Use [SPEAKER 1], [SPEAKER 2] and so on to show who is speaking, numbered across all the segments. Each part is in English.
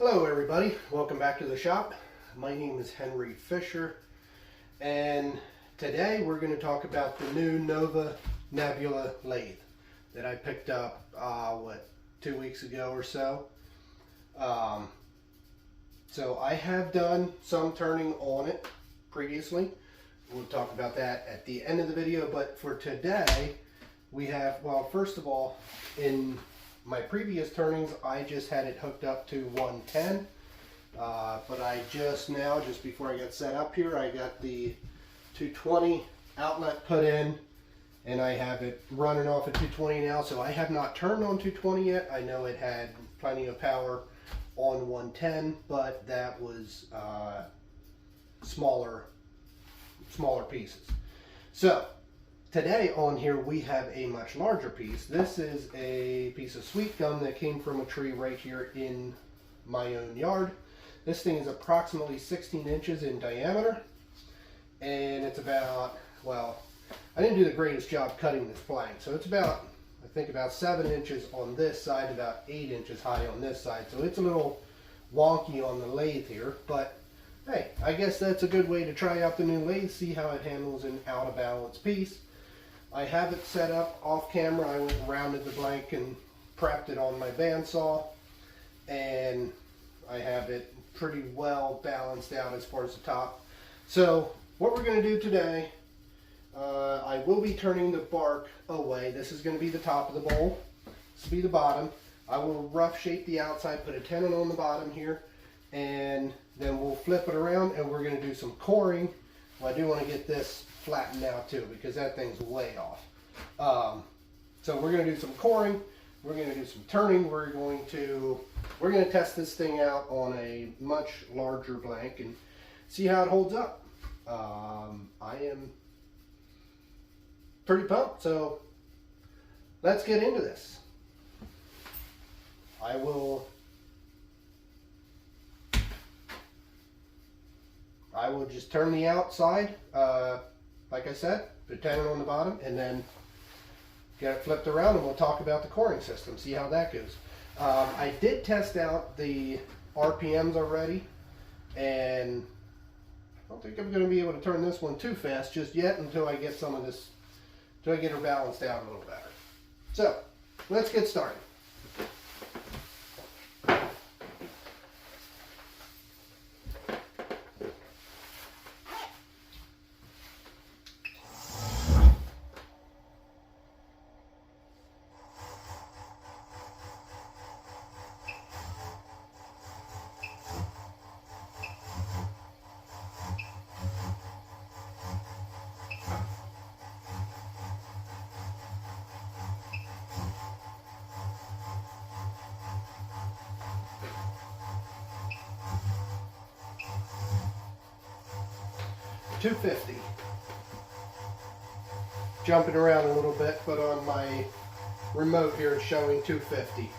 [SPEAKER 1] Hello everybody, welcome back to the shop. My name is Henry Fisher, and today we're going to talk about the new Nebula Lathe that I picked up 2 weeks ago or so. So I have done some turning on it previously. We'll talk about that at the end of the video, but for today we have, well, first of all, in my previous turnings I just had it hooked up to 110, but I just before I got set up here, I got the 220 outlet put in and I have it running off at 220 now. So I have not turned on 220 yet. I know it had plenty of power on 110, but that was smaller pieces. So today on here we have a much larger piece. This is a piece of sweet gum that came from a tree right here in my own yard. This thing is approximately 16 inches in diameter, and it's about, well, I didn't do the greatest job cutting this plank, so it's about, I think about 7 inches on this side, about 8 inches high on this side, so it's a little wonky on the lathe here, but hey, I guess that's a good way to try out the new lathe, see how it handles an out of balance piece. I have it set up off camera. I went and rounded the blank and prepped it on my bandsaw, and I have it pretty well balanced out as far as the top. So what we're going to do today, I will be turning the bark away. This is going to be the top of the bowl. This will be the bottom. I will rough shape the outside, put a tenon on the bottom here, and then we'll flip it around and we're going to do some coring. Well, I do want to get this flattened out too, because that thing's way off. So we're going to do some coring, we're going to do some turning, we're going to test this thing out on a much larger blank and see how it holds up. I am pretty pumped, so let's get into this. I will just turn the outside, like I said, put a tenon on the bottom, and then get it flipped around, and we'll talk about the coring system, see how that goes. I did test out the RPMs already, and I don't think I'm going to be able to turn this one too fast just yet until I get some of this, until I get her balanced out a little better. So, let's get started. $250. Jumping around a little bit, but on my remote here it's showing $250.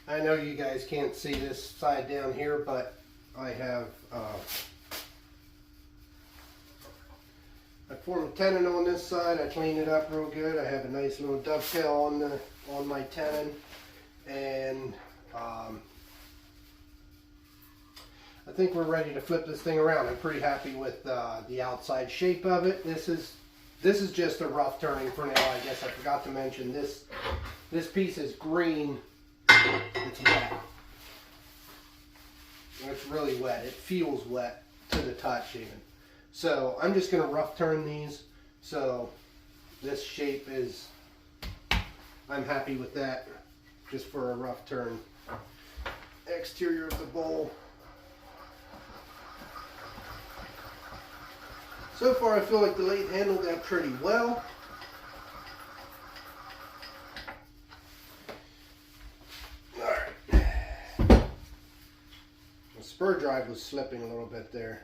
[SPEAKER 1] I know you guys can't see this side down here, but I have I formed a tenon on this side. I cleaned it up real good. I have a nice little dovetail on my tenon, and I think we're ready to flip this thing around. I'm pretty happy with the outside shape of it. This is just a rough turning for now. I guess I forgot to mention this piece is green. It's wet. It's really wet. It feels wet to the touch even. So I'm just going to rough turn these. So this shape is, I'm happy with that, just for a rough turn. Exterior of the bowl. So far I feel like the lathe handled that pretty well. Spur drive was slipping a little bit there.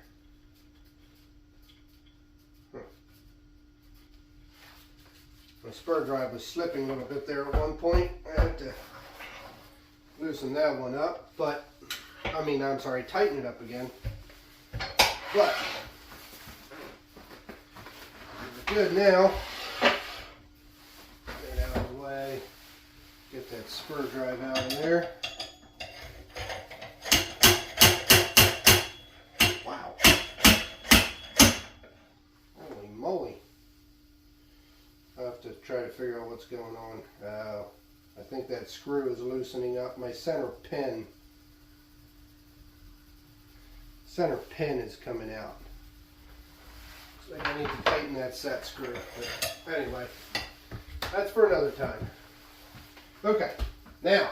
[SPEAKER 1] My spur drive was slipping a little bit there at one point. I had to loosen that one up, but I'm sorry, tighten it up again. But we're good now. Get it out of the way. Get that spur drive out of there. Try to figure out what's going on. I think that screw is loosening up. My center pin is coming out. So I need to tighten that set screw. But anyway, that's for another time. Okay, now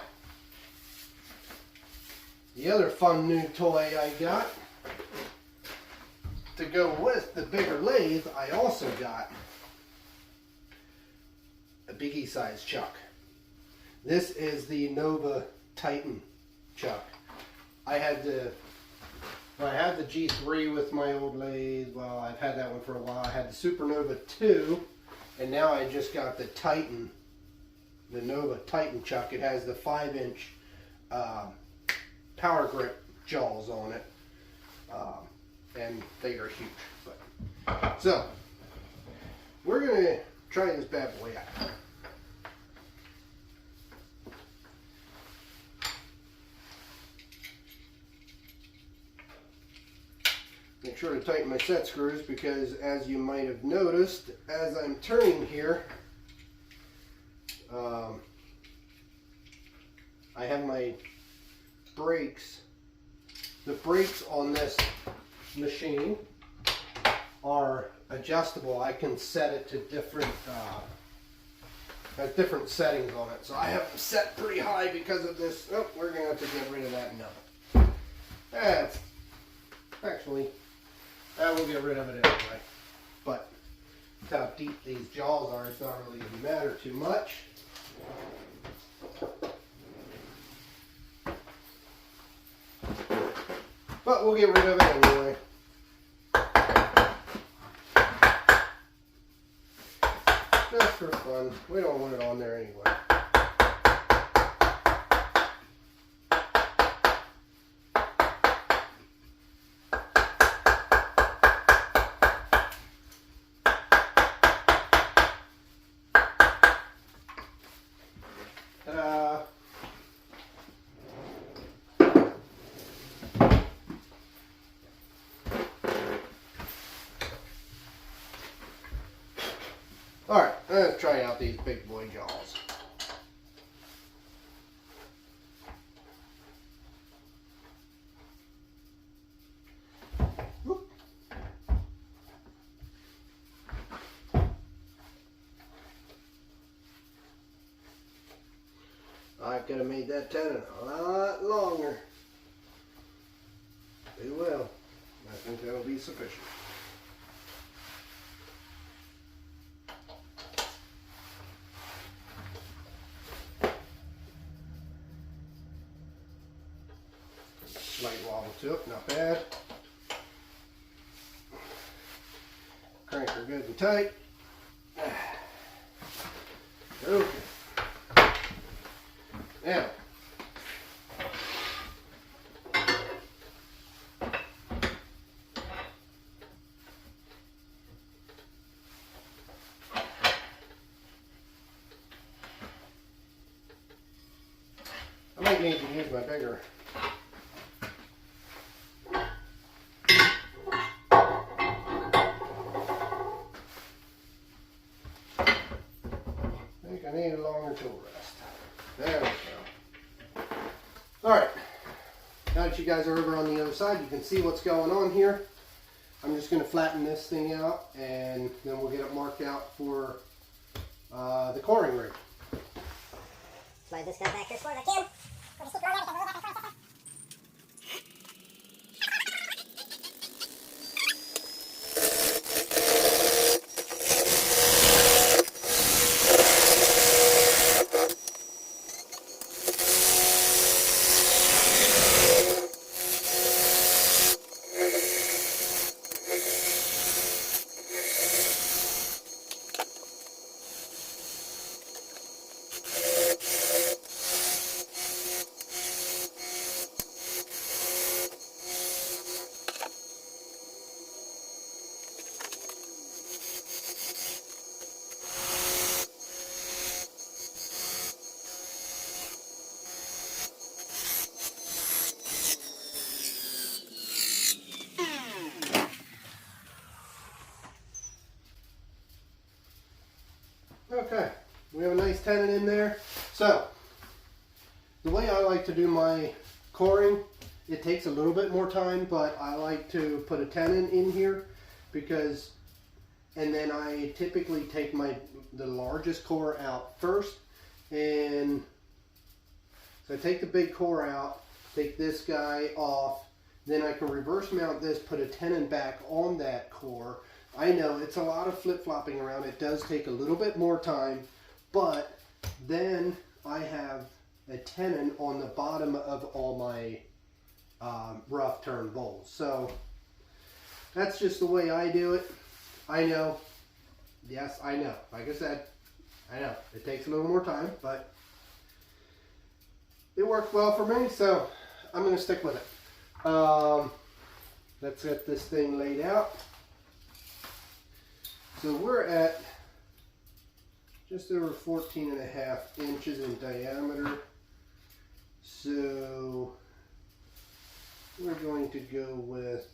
[SPEAKER 1] the other fun new toy I got to go with the bigger lathe, I also got a biggie size chuck. This is the Nova Titan chuck. I had the G3 with my old lathe. Well, I've had that one for a while. I had the Supernova 2, and now I just got the Titan, the Nova Titan chuck. It has the 5-inch power grip jaws on it, and they are huge. But so we're gonna try this bad boy out. Make sure to tighten my set screws, because as you might have noticed, as I'm turning here, I have my brakes. The brakes on this machine are adjustable. I can set it to different has different settings on it. So I have them set pretty high because of this. Oh, we're gonna have to get rid of that nub. That's actually, we'll get rid of it anyway. But with how deep these jaws are, it's not really gonna matter too much. But we'll get rid of it anyway. Just for fun. We don't want it on there anyway. Alright, let's try out these big boy jaws. Whoop. I could have made that tenon a lot longer. They will. I think that'll be sufficient. Slight wobble to it, not bad. Crank her good and tight. Okay. Now, might need to use my bigger. I think I need a longer tool rest. There we go. Alright, now that you guys are over on the other side, you can see what's going on here. I'm just going to flatten this thing out, and then we'll get it marked out for the coring rig.
[SPEAKER 2] Slide this guy back here as far as I can.
[SPEAKER 1] Okay, we have a nice tenon in there. So, the way I like to do my coring, it takes a little bit more time, but I like to put a tenon in here because, and then I typically take the largest core out first, and so I take the big core out, take this guy off, then I can reverse mount this, put a tenon back on that core. I know it's a lot of flip-flopping around. It does take a little bit more time, but then I have a tenon on the bottom of all my rough turn bowls. So that's just the way I do it. I know, yes, I know. Like I said, I know it takes a little more time, but it worked well for me, so I'm going to stick with it. Let's get this thing laid out. So we're at just over 14.5 inches in diameter. So we're going to go with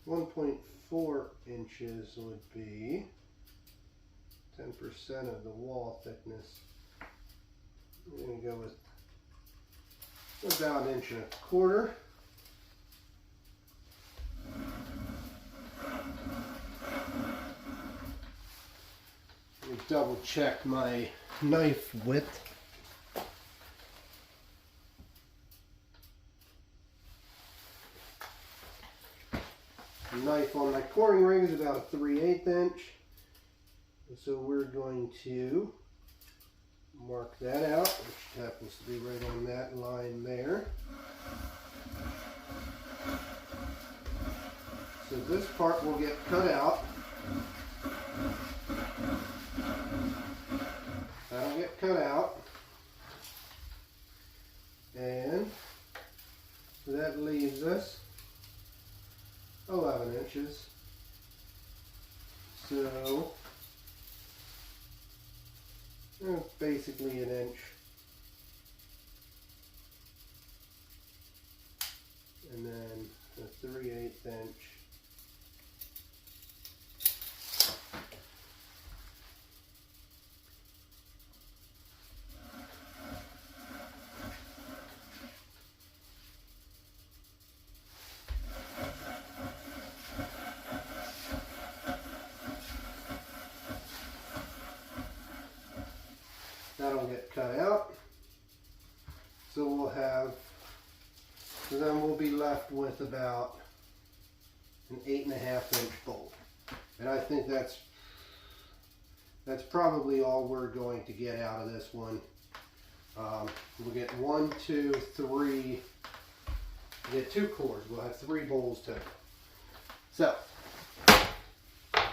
[SPEAKER 1] 1.4 inches would be 10% of the wall thickness. We're going to go with about 1.25 inches. Let me double check my knife width. The knife on my coring ring is about a 3/8 inch. So we're going to mark that out, which happens to be right on that line there. So this part will get cut out. That'll get cut out. And that leaves us 11 inches. So that's basically 1 inch. And then a 3/8 inch. That'll get cut out. So then we'll be left with about an 8.5 inch bolt. And I think that's probably all we're going to get out of this one. We'll get 1, 2, 3, we'll get 2 cores. We'll have 3 bowls total. So,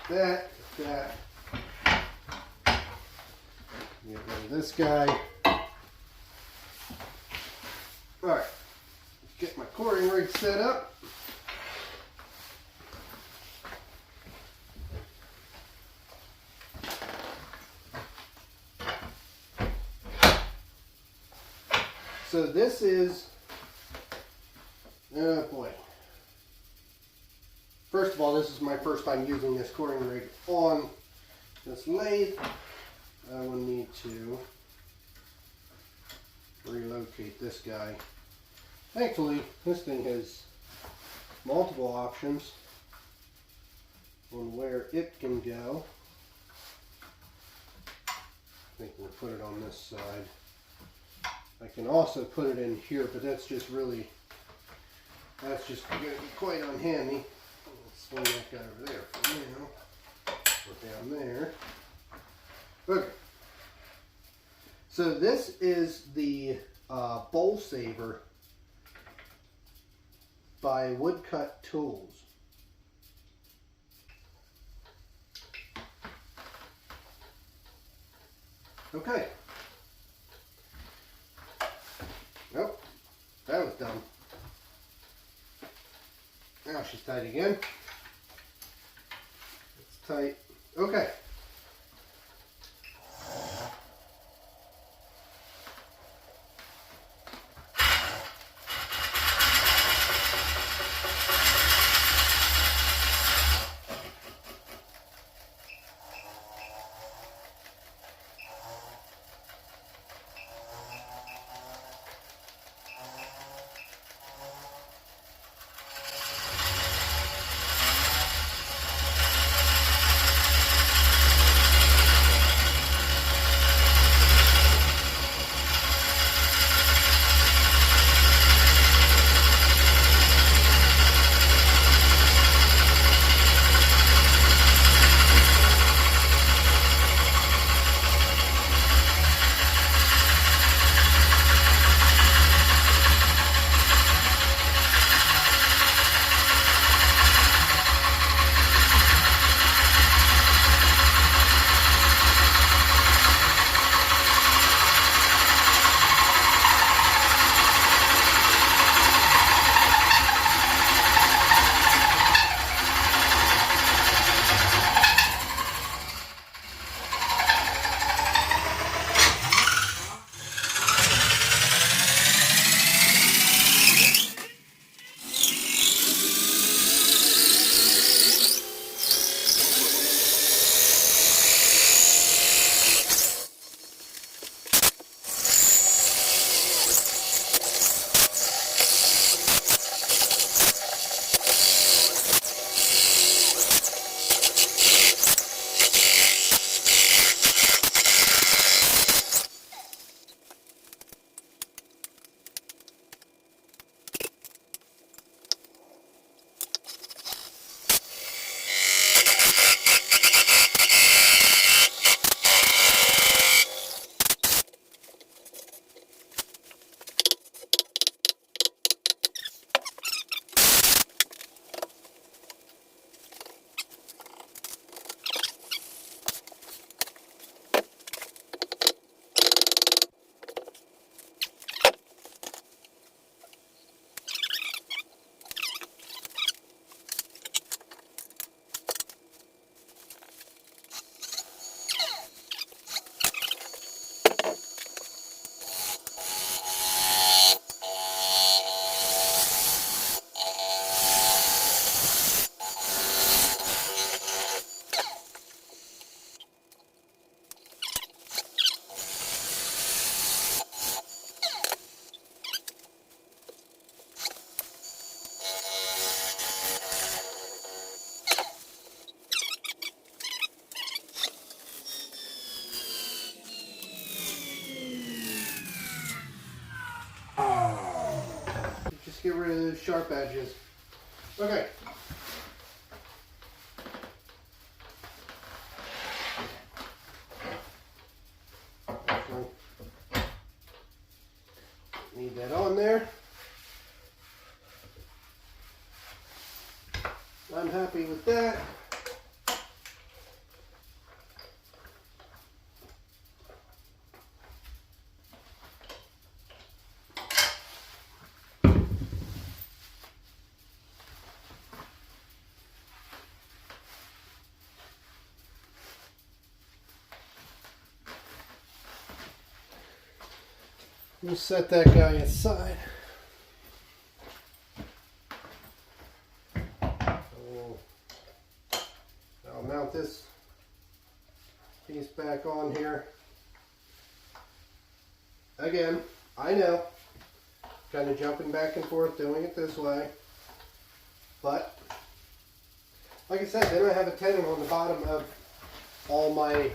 [SPEAKER 1] that. Get rid of this guy. Alright, get my coring rig set up. So this is, oh boy. First of all, this is my first time using this coring rig on this lathe. I will need to relocate this guy. Thankfully, this thing has multiple options on where it can go. I think we'll put it on this side. I can also put it in here, but that's just going to be quite unhandy. Let's swing that guy over there for now. Or down there. Okay. So this is the Bowl Saver by Woodcut Tools. Okay. Nope. That was dumb. Now she's tight again. It's tight. Okay. Just get rid of those sharp edges. Okay. Need that on there. I'm happy with that. We'll set that guy aside. I'll mount this piece back on here. Again, I know, kind of jumping back and forth doing it this way, but like I said, then I have a tenon on the bottom of all my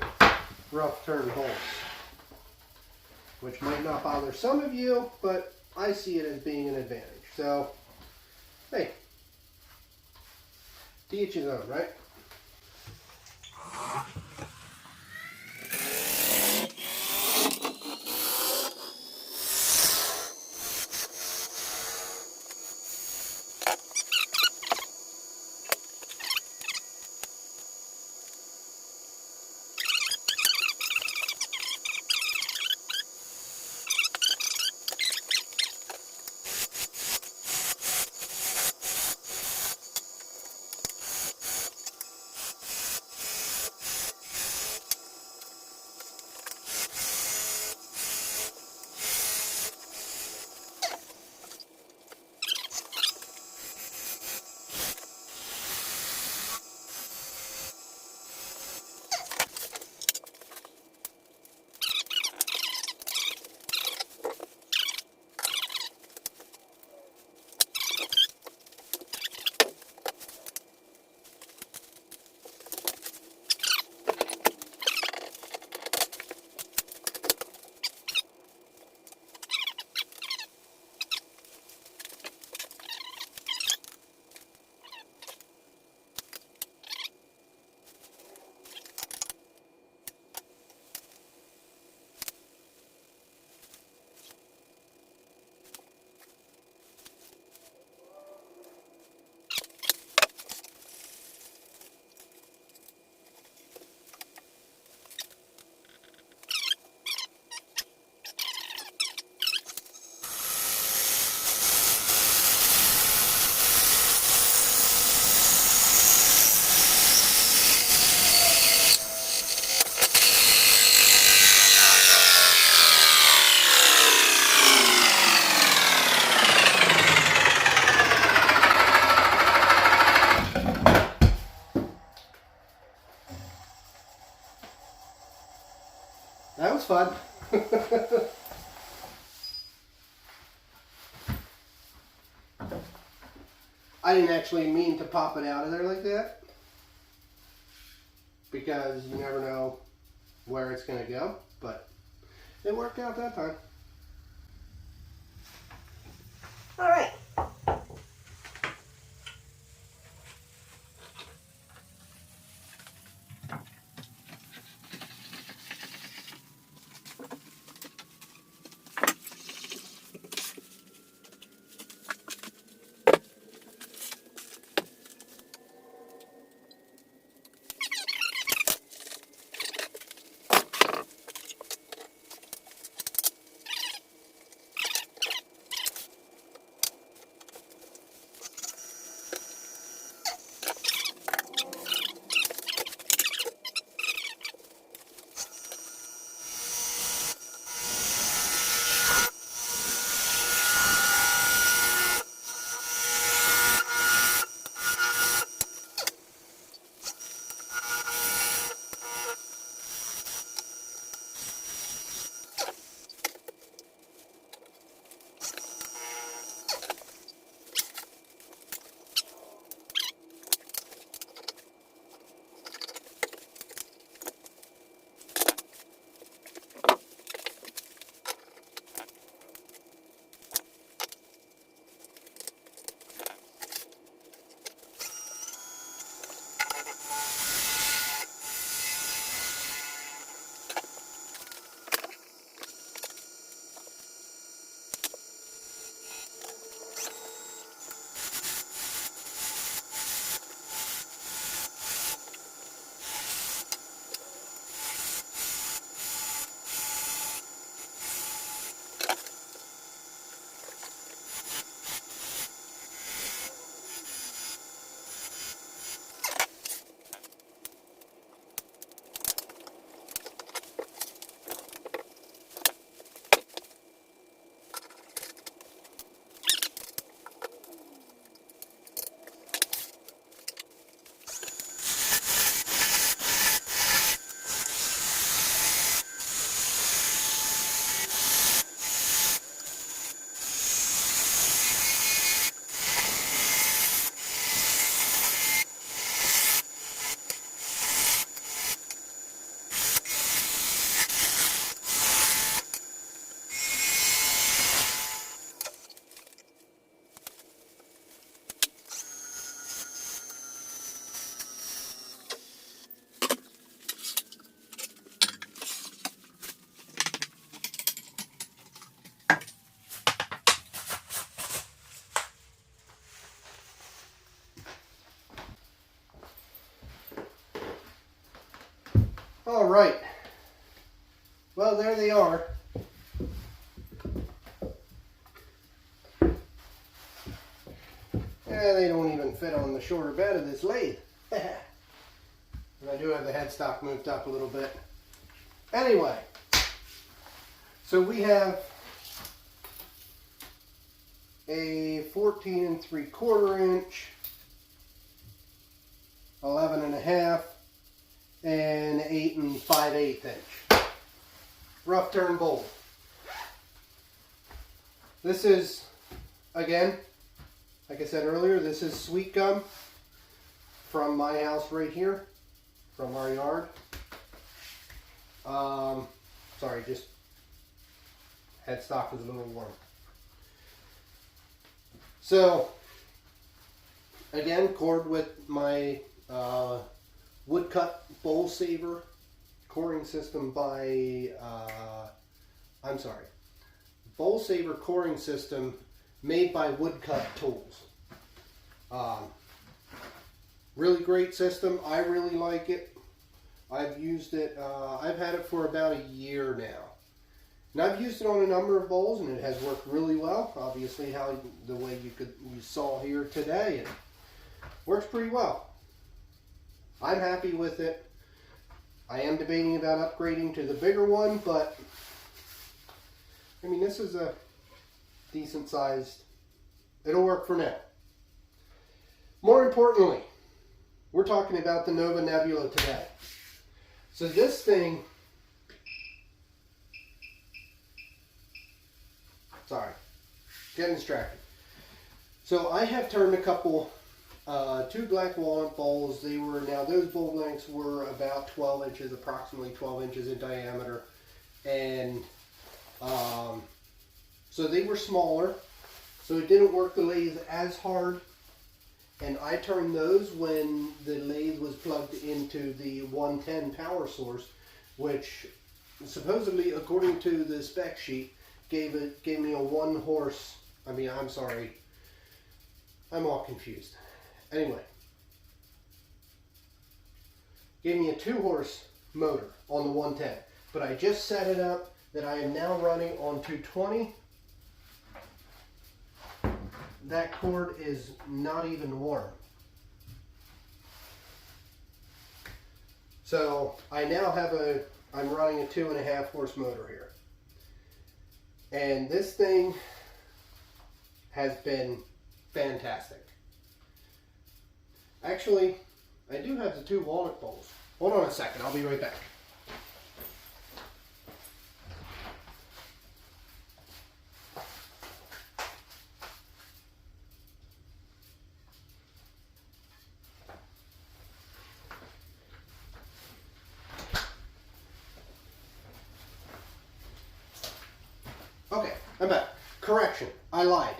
[SPEAKER 1] rough turn bolts, which might not bother some of you, but I see it as being an advantage. So, hey, to each his own, right? That was fun. I didn't actually mean to pop it out of there like that, because you never know where it's going to go, but it worked out that time.
[SPEAKER 2] All right.
[SPEAKER 1] All right. Well, there they are. Yeah, they don't even fit on the shorter bed of this lathe. And I do have the headstock moved up a little bit. Anyway, so we have a 14 3/4 inch, 11 1/2, and 8 5/8 inch rough turn bowl. This is, again, like I said earlier, this is sweet gum from my house right here, from our yard. Sorry, just headstock was a little warm. So, again, cord with my woodcut bowl saver coring system by, bowl saver coring system made by Woodcut Tools. Really great system. I really like it. I've used it, I've had it for about a year now. And I've used it on a number of bowls and it has worked really well. Obviously the way you saw here today, it works pretty well. I'm happy with it. I am debating about upgrading to the bigger one, but I mean, this is a decent sized, it'll work for now. More importantly, we're talking about the Nova Nebula today. So this thing, sorry, getting distracted. So I have turned a couple, two black walnut bowls. Now those bowl lengths were about 12 inches, approximately 12 inches in diameter. And so they were smaller, so it didn't work the lathe as hard. And I turned those when the lathe was plugged into the 110 power source, which supposedly, according to the spec sheet, gave me a 1 horse. I'm all confused. Anyway, gave me a 2 horse motor on the 110, but I just set it up that I am now running on 220. That cord is not even warm. So I now have I'm running a 2.5 horse motor here. And this thing has been fantastic. Actually, I do have the 2 walnut bowls. Hold on a second, I'll be right back. Okay, I'm back. Correction, I lied.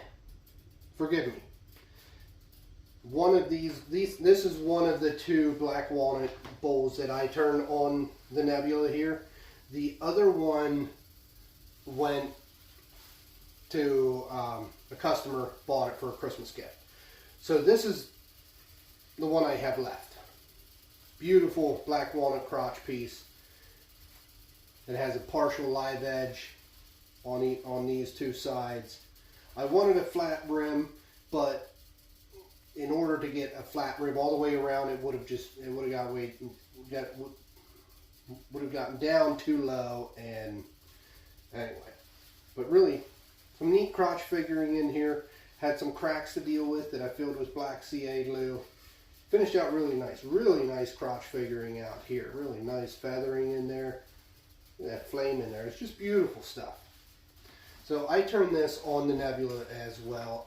[SPEAKER 1] Forgive me. One of this is one of the 2 black walnut bowls that I turn on the Nebula here. The other one went to a customer, bought it for a Christmas gift. So this is the one I have left. Beautiful black walnut crotch piece. It has a partial live edge on these 2 sides. I wanted a flat rim, but in order to get a flat rim all the way around, it would have gotten down too low. And anyway, but really some neat crotch figuring in here. Had some cracks to deal with that I filled with black CA glue. Finished out really nice crotch figuring out here. Really nice feathering in there. That flame in there. It's just beautiful stuff. So I turned this on the Nebula as well.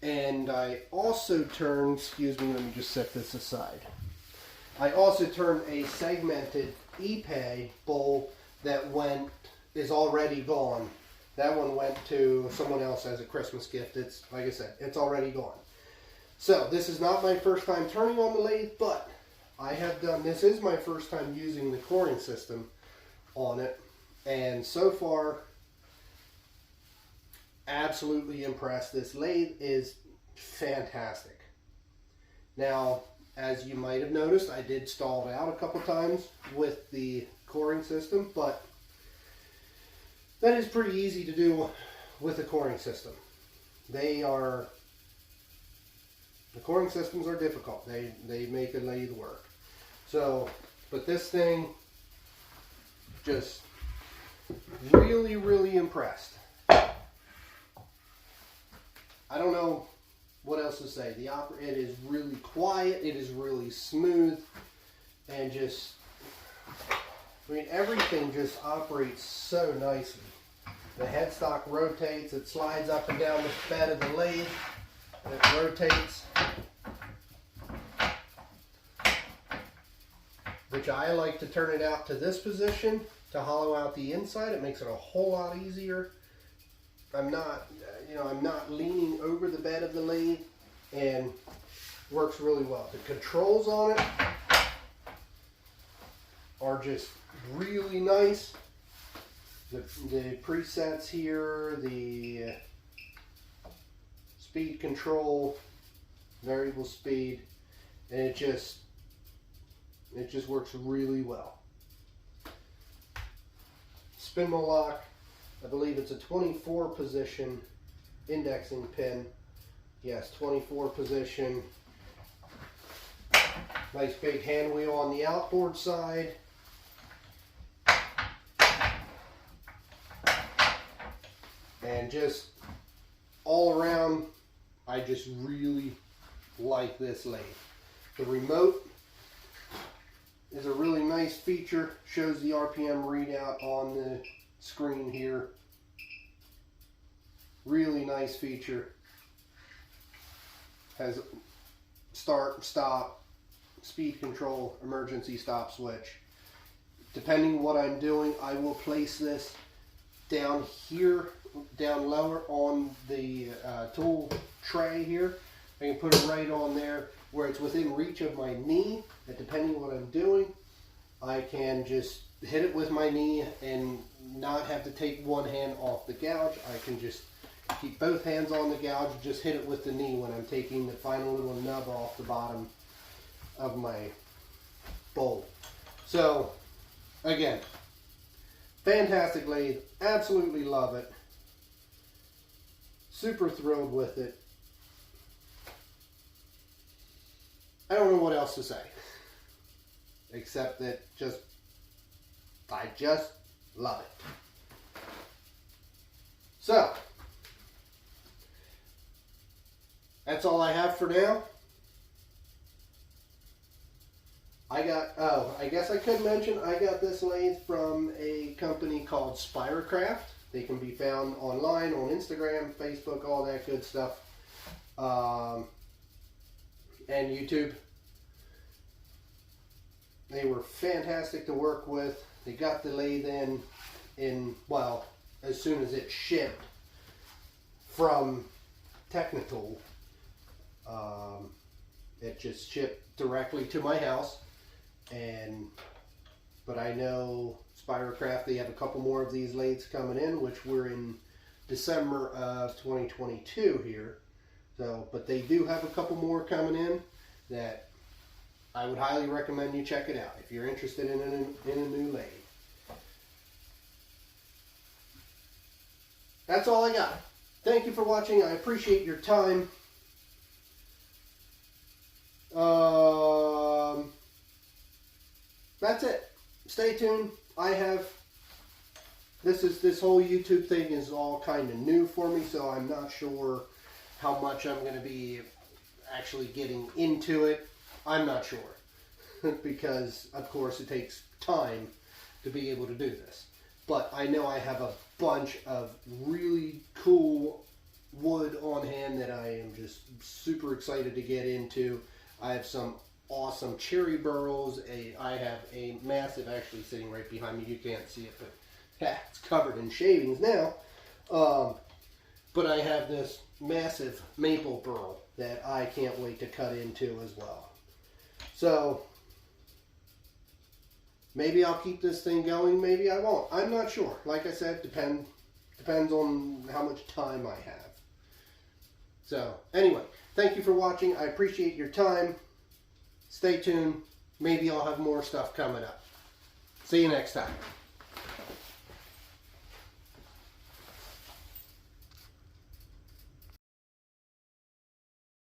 [SPEAKER 1] And I also turned, excuse me, let me just set this aside. I also turned a segmented Ipe bowl that is already gone. That one went to someone else as a Christmas gift. It's, like I said, it's already gone. So this is not my first time turning on the lathe, but this is my first time using the coring system on it. And so far, absolutely impressed. This lathe is fantastic. Now, as you might have noticed, I did stall it out a couple times with the coring system, but that is pretty easy to do with a coring system. The coring systems are difficult. They make a lathe work. So, but this thing, just really, really impressed. I don't know what else to say. It is really quiet. It is really smooth, and just, I mean, everything just operates so nicely. The headstock rotates. It slides up and down the bed of the lathe. It rotates, which I like to turn it out to this position to hollow out the inside. It makes it a whole lot easier. I'm not leaning over the bed of the lathe, and works really well. The controls on it are just really nice. The presets here, the speed control, variable speed, and it just works really well. Spindle lock, I believe it's a 24 position indexing pin. Yes, 24 position. Nice big hand wheel on the outboard side. And just all around, I just really like this lathe. The remote is a really nice feature. Shows the RPM readout on the screen here. Really nice feature. Has start, stop, speed control, emergency stop switch. Depending what I'm doing, I will place this down here, down lower on the tool tray here. I can put it right on there where it's within reach of my knee. And depending what I'm doing, I can just hit it with my knee and not have to take one hand off the gouge. I can just keep both hands on the gouge, just hit it with the knee when I'm taking the final little nub off the bottom of my bowl. So, again, fantastic lathe. Absolutely love it. Super thrilled with it. I don't know what else to say, except that I just love it. So, that's all I have for now. I guess I could mention, I got this lathe from a company called Spiracraft. They can be found online, on Instagram, Facebook, all that good stuff. And YouTube. They were fantastic to work with. They got the lathe in well, as soon as it shipped from Technitool. It just shipped directly to my house. But I know Spiracraft, they have a couple more of these lathes coming in, which we're in December of 2022 here. So, but they do have a couple more coming in that I would highly recommend you check it out if you're interested in a new lathe. That's all I got. Thank you for watching. I appreciate your time. That's it. Stay tuned. This whole YouTube thing is all kind of new for me, so I'm not sure how much I'm going to be actually getting into it. I'm not sure because, of course, it takes time to be able to do this. But I know I have a bunch of really cool wood on hand that I am just super excited to get into. I have some awesome cherry burls. I have a massive, actually sitting right behind me, you can't see it, but it's covered in shavings now. But I have this massive maple burl that I can't wait to cut into as well. So maybe I'll keep this thing going, maybe I won't. I'm not sure. Like I said, depends on how much time I have. So anyway, thank you for watching. I appreciate your time. Stay tuned. Maybe I'll have more stuff coming up. See you next time.